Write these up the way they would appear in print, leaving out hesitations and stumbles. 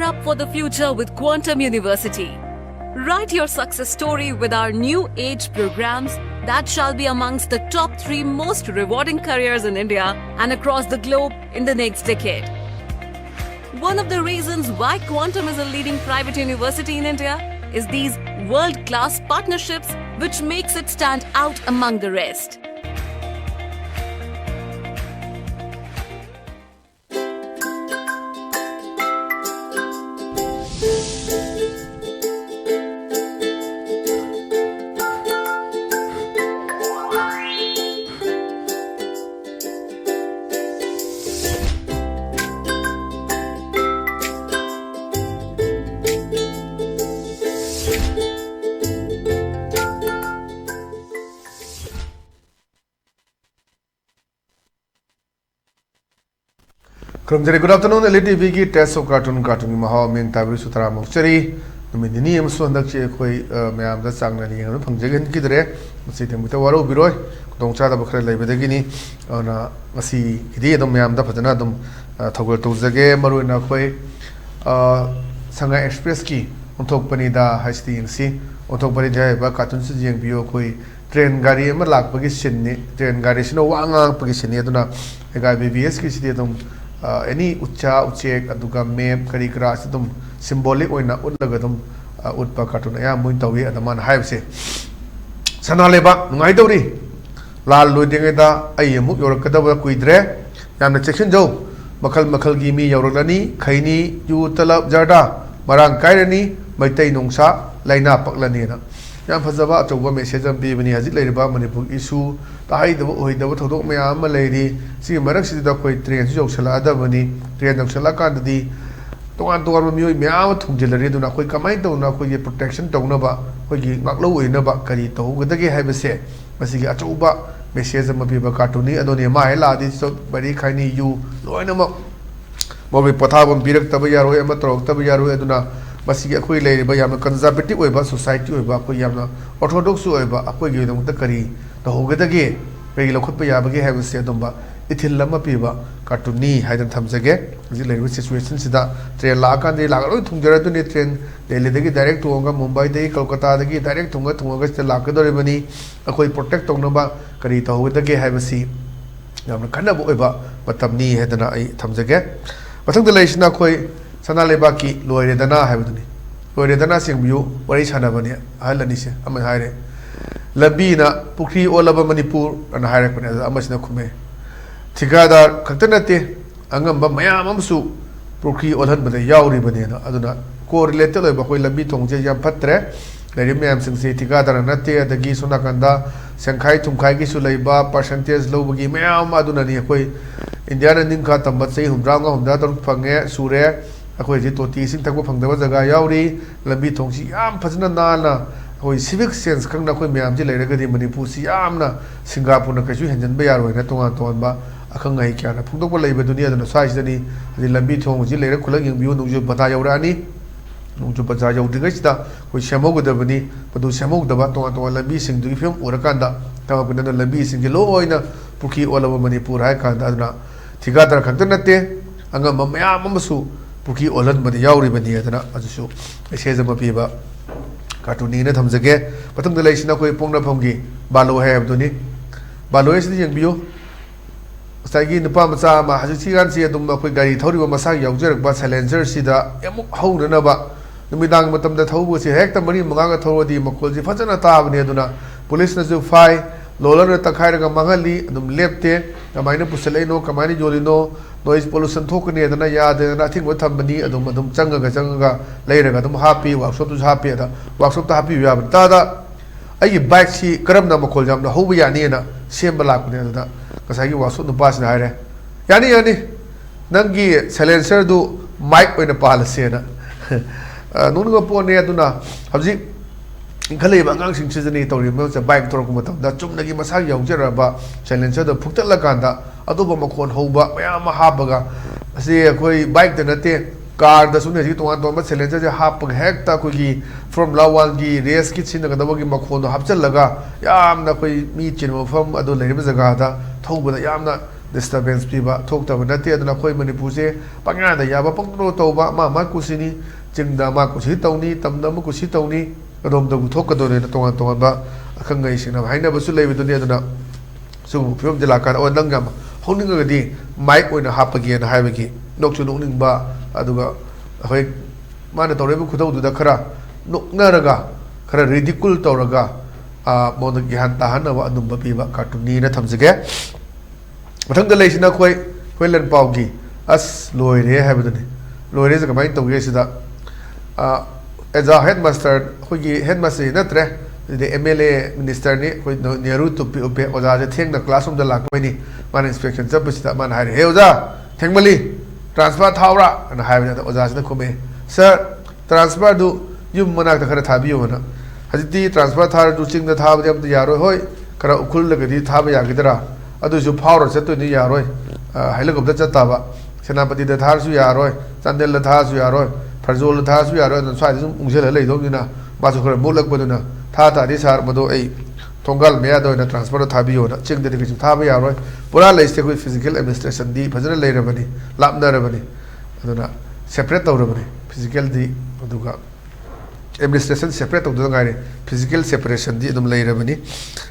Gear up for the future with Quantum University. Write your success story with our new age programs that shall be amongst the top 3 most rewarding careers in India and across the globe in the next decade. One of the reasons why Quantum is a leading private university in India is these world-class partnerships which makes it stand out among the rest. Good afternoon, LTV ki test of cartoon maha ming tabri sutara mochari numini am so ndak che khoi mayam da sangna ni ngam phangjagen ki dre masi them ta waro biroi dongcha da bakhra lai bedagi ni na masi idi dom mayam da phajana dom thogol tawjage maroi na khoi sanga express ki onthok pani da HTNC onthok pani jai ba cartoon se jeng bio khoi train gari am lak pagi sin ni train gari sino wanga pagi sin ni aduna ega BBS ki sidi dom any ucha uchek aduga map kari kra sidum symbolic oina utlaga dum utpa cartoon ya muin tawi adaman haibse sanaleba ngai dori lal loidinga da ai mu yorakada kuidre yamna section jo makal gi mi yoraklani khaini yu talab jarda marang kairani maitai nongsa laina paklani na yam fazaba atoba message am bibani hajit leiriba manipur issue tai da oi da thodok maya ma leiri si marak si da koi train si joksala da bani train joksala ka di tongan tongan mi mya thungjel ri duna koi kamai to na koi protection to na ba koi gi ngaklo oi na ba kari to ga da ge hai ba se masi gi achuba message am biba cartoon ni adoni ma hela di so bari khaini yu loina ma mobi pothabam birak tab yaro am trok tab yaro aduna masi gi khoi leiri ba yam conservative oi ba society oi ba koi yam orthodox oi ba akoi gi dum ta kari the Hogadage, Peggy Lokopayabagi have said Dumba, Itil Lama Piba, Cartooni, Hyden Tamsage, the situation Sida, Train Laka, they Laka to Geratuni train, they Lidegi direct to Onga, Mumbai, they Kolkata, the direct to August, the Laka, the Ribani, a koi protect Tonaba, Karita Hogadage have a sea. Yamakana Boeba, but Tamni had an eye Tamsage. But the Lashna Koi, Sanalebaki, Loredana have it. Loredana sing you, what is Hanavania, Highlandisha, I'm a high. Labina, Pukri, Olaba Manipur, and Harapan as Amasna Kume. Tigada, Katanate, Angamba Mayamamsu, Pukri, Olhan, but the Yauri Banana, Aduna, correlated by Labitong Jayam Patre, the Rimiam Sing Tigada and Nate, the Gisonakanda, Sankai Tumkai Sulaiba, Percentage Lobagi, Mayam Aduna Niakoi, Indiana Ninkatam, but say Humdrama, Humdata Pange, Sure, Akwajito, Tising Taku Pangdawazaga Yauri, Labitong, Yam Pazana. Civic sense Kanga Miam Jilegadi Manipusi Amna, Singapore, Kasu, and Bayaro, Natonga Tonba, Akanga Kana, Pundo Labor Dunia, and the size the Lambito, Gilera, Collegium, Nuju Batayorani, Nuju Batayo Digesta, which Shamogo the Bani, but do Shamog the Baton, Lambising to film Urakanda, Tamakan Lambis in the Loina, Puki, all over Manipur, Haikanda, Tigata Kantanate, Angama Mamasu, Puki, Olan, but the Yauri Baniatana, as you says a Mapiba. Cartooni na thamjage patham da leisina koi pongna phomgi balo hai abduni balo is the bio sagi nupa macha ma haji gan si adum koi gari thori ba masa yaujer ba silencer sida emuk hauna na ba numidang matam da thobu si hek ta mari manga ga thoro di makol ji phajana ta bani aduna police na ju fai lolar na takhai ga mangali adum lepte kamaina pusalai no kamaini jolino noise pollution thokni adana yad na thing wa thambani adum changa leiraga adum happy workshop tu happy da workshop ta happy ya ta da ai bike si karam na makol jam na hobu yani na semba lakne da kasagi workshop nu pas na haire yani nangi silencer du mic oina palase na nunu ga pone aduna habji inkhale ba ngang sing chizani tori mo cha bike tor ko matam da chum nagi masa yaujara ba silencer da phukta la kanda adoba makon hoba mayam habaga ase koi bike da nate car da sune ji tonga tonga silencer ja hap hek ta ko gi from lawal gi race ki chin da gi makon do hapchal laga yam na koi mi chin mo fam ado leib jaga da thoba da yam na disturbance piba thok ta na te aduna khoi manipur se panga da ya ba pang ro to ba ma kusini jingda ma kusi tawni tamda ma kusi tawni adom da thok ka do ne tongan tongan ba akhang ngai sing na haina ba su leibi dunia aduna su phim de la kan on dang gam honing ga di mic oina hapagi na haibagi nok chu nok ning ba aduga hoi mana tawre bu khutau du da khara nok na raga khara ridicule tawraga mon da gyan ta han wa adum ba pi ba cartoon ni na thamjage mathang da leisina khoi len pau gi as loi re ha badani loi re ga mai tawge sida as a headmaster khoi gi headmaster na tre the MLA minister ni khoi neru to pe oza je theng na classroom da lak ni man inspection jab sida man ha re he oza thengmali transfer thawra na ha ba da oza sida khome sir transfer du yum manak ta khara thabiyo na hajiti transfer thar du ching da thab jam yaro hoi kara ukul lagadi thab ya gidra adu ju phawro chato ni yaroi hailagob da chata ba senapati da thar su yaroi chandel da thar su yaroi farjol da thar su yaroi na swai sum ungjel lei dom na ba su khara mulak baduna tha ta di sar mado ei thongal me ado na transfer thabiyo na ching da di chu thab yaroi pura lei ste koi physical administration di phajana lei rabani lapna rabani aduna separate tawrabani physical di aduga administration separate of the guy physical separation di dum lay rabani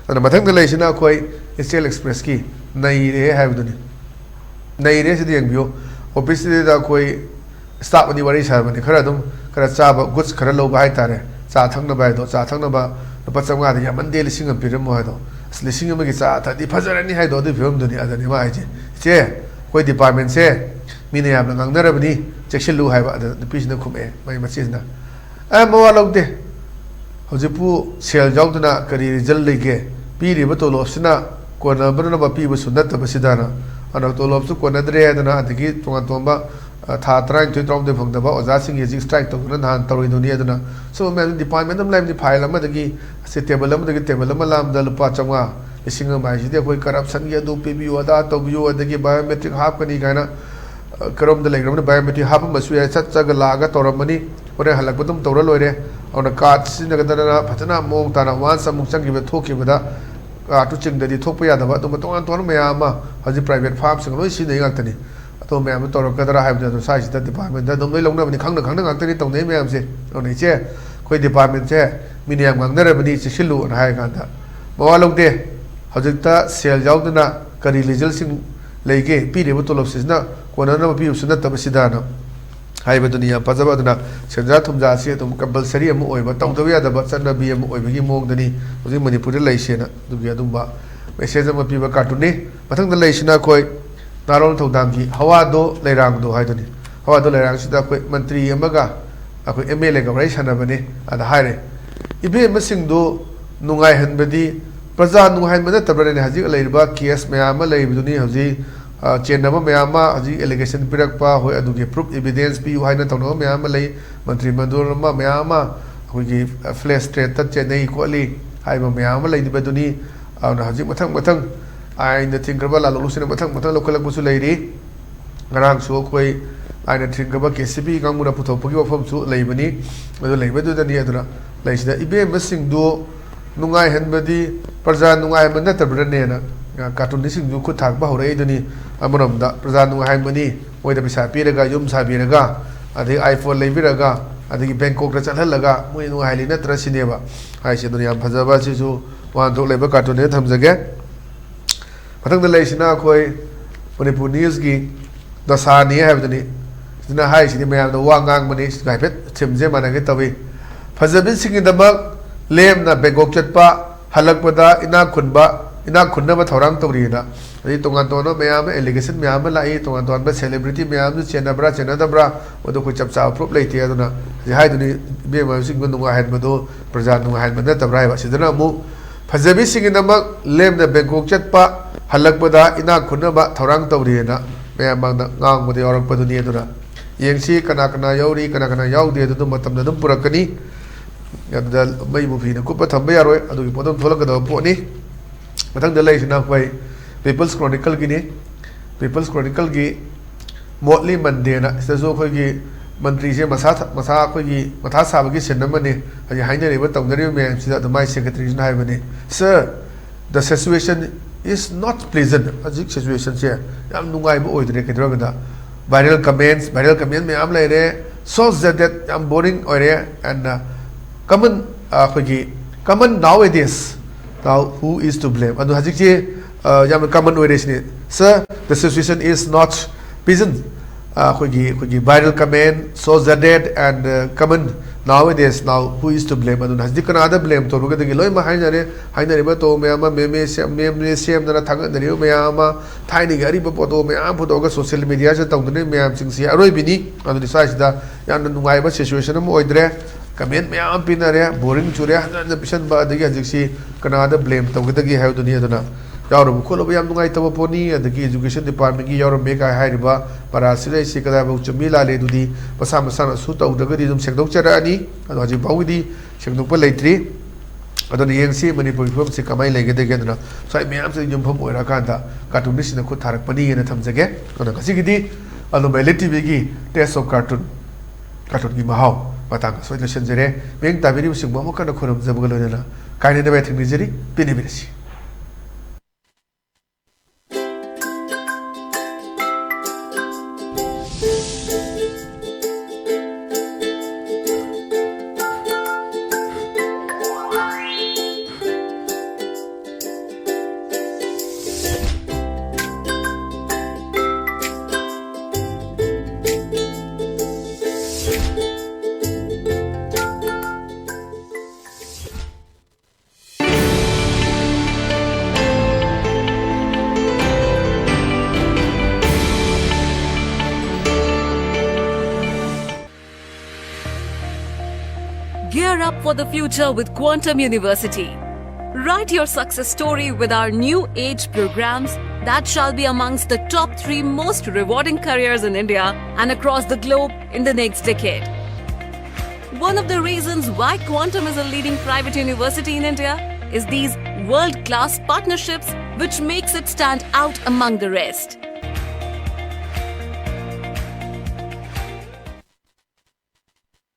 and mathang da leisina koi SL Express ki nai re have duni nai re sidi yangbio office da koi staff ni wari sa bani khara dum khara cha ba goods khara lo ba hai tare cha thang na ba do cha thang na ba pa changa da yaman de lising piram mo ha do lising ma gi cha tha di phajarani hai do di film duni adani ma hai che koi department se mine yam ngang na rabani chexilu hai ba da pisna khume mai machina mawa logde hojipu sel jawduna kari result lege piri ba tolo sina kona bana ba pi ba sunat ba sidana ana tolo su kona dre adana adigi tonga tomba tha train tu trom de phang da ba oza sing ye strike to na han tawri dunia adana so me department am lam di file am adagi se table am adagi table am lam da lupa changa ising ma ji de koi corruption ye do pi bi wada to bi adagi biometric hap kani kana karom da legram biometric hap ma su ya chat chaga laga toramani ore halak badum tawra loire on card sinagadana phatana mong tana wan samuk changi be thoki bada tu ching da di thokpa ya da ba to ton ton me ama haji private farm sing loi si nei ngak tani to me am tawra kadara ha da sai da department da dom loi longna bani khang na ngak tani tong nei me am se on nei che khoi department che miniam ngang na bani che silu on hai kan da bawa logde haji ta sel jawduna kari result sing leige pi de botolop sisna kona na pi usna ta basidana hai ba dunia pajaba duna senja thumja se tum compulsory am oi ba tong dawiya da ba channa bi am oi bagi mong dani uji manipur lai se na du bi adum ba message am pi ba cartoon ni mathang da lai sina koi narol thodam gi hawa do leirang do hai dani hawa do leirang sida koi mantri amaga akoi MLA ga rai sana bane ada haire ibe masing do nungai han badi praja nungai mana tabra ne haji leirba case me ama lei biduni haji चेन्नब मैम हजी allegation पिरक्पा होय अदुगे proof evidence पी हाइना तौनो मैम लई मंत्री मंडल मैम अखोगी फ्लैश स्ट्रेट त चेन्नई कोली हाइबा मैम लईदिबदुनी हजी मथंग मथंग आइन थिंग्रबा लालुसिन मथंग मथंग लोकलकबसु लईरी ngaraang su khoi aina thingaba KCB gangmuna puthopagi wafam su leibani adu leibedu dani adura leisida ibe masing do nungai henbadi praja nungai manna tabrane na cartoon sing du khu thak ba hore dani amoram da praja nungai mani moida bisa piraga yum sa biraga adi iPhone leibiraga adi Bangkok ra chalhalaga moi nungai lina trasineba hai se dunia phajaba si su wan thok leiba cartoon ne thamjage mathang da leisina khoi Manipur News gi dasani habdani sina hai sini mayam da wangang mani gaipet thimje manage tawi phajabin singi damak lem na Bangkok chatpa halakpada ina khunna ba thorang tawri na ri tongan tono mayam allegation mayam lai tongan ton ba celebrity mayam ju chenabra chenadabra odo ko chapcha proof leite aduna ji hai duni be ma sing gun nga han mado praja nu han mada tabrai ba sidana mu phajabi singi damak lem na Bangkok chatpa halakpada ina khunna ba thorang tawri na ma'am ngang mode orang paduni aduna yengsi kana kana yauri kana kana yaude adu matamna dum purakani yadda mai mu phina ku pathamba yaroi adu gi podom tholak da poni mathang da laisina khoi People's Chronicle gi ni People's Chronicle gi motli mande na sezo khoi gi mantri se masa khoi gi matha sa gi senam ne haji haine re ba tongdari me sida the my secretary na hai bane sir the situation is not pleasant. Ajik situation che yam nungai bo oidre kedra gada viral comments me am laire so that yam boring oire and common nowadays. Now who is to blame? Anu hajik che yam common oire sini. Sir, the situation is not pleasant. Viral comment so that and common nowadays. Now who is to blame? Anu hajik kana ada blame to ruga degi loi ma hainare ba to me ama me sem na thang na riu me ama thaini gari ba photo me am photo ga social media se tong ne me am sing si aroi bini anu size da yan nungai ba situation am oidre comment me am pinare boring chure na pisan ba degi hajik si kana ada blame to ga degi ha dunia duna yauro ko lo yam nungai to poni adagi education department gi yauro me ka hai riba para sile si kada ba chumila le dudi pasa masana su to daga di dum sekdok chara ani anu haji bawidi sekdok pa leitri adon yengsi manipur phom se kamai lege de gedna sai me am se yum phom oira kanda cartoon ni sina ko tharak pani ne thamjage anu kasi gidi anu mele tv gi test of cartoon gi mahau patang so le senjere meng tabiri sing mo kana khorum jabgal na kaine de bathing ni jeri pini birasi. Gear up for the future with Quantum University. Write your success story with our new age programs that shall be amongst the top 3 most rewarding careers in India and across the globe in the next decade. One of the reasons why Quantum is a leading private university in India is these world-class partnerships which makes it stand out among the rest.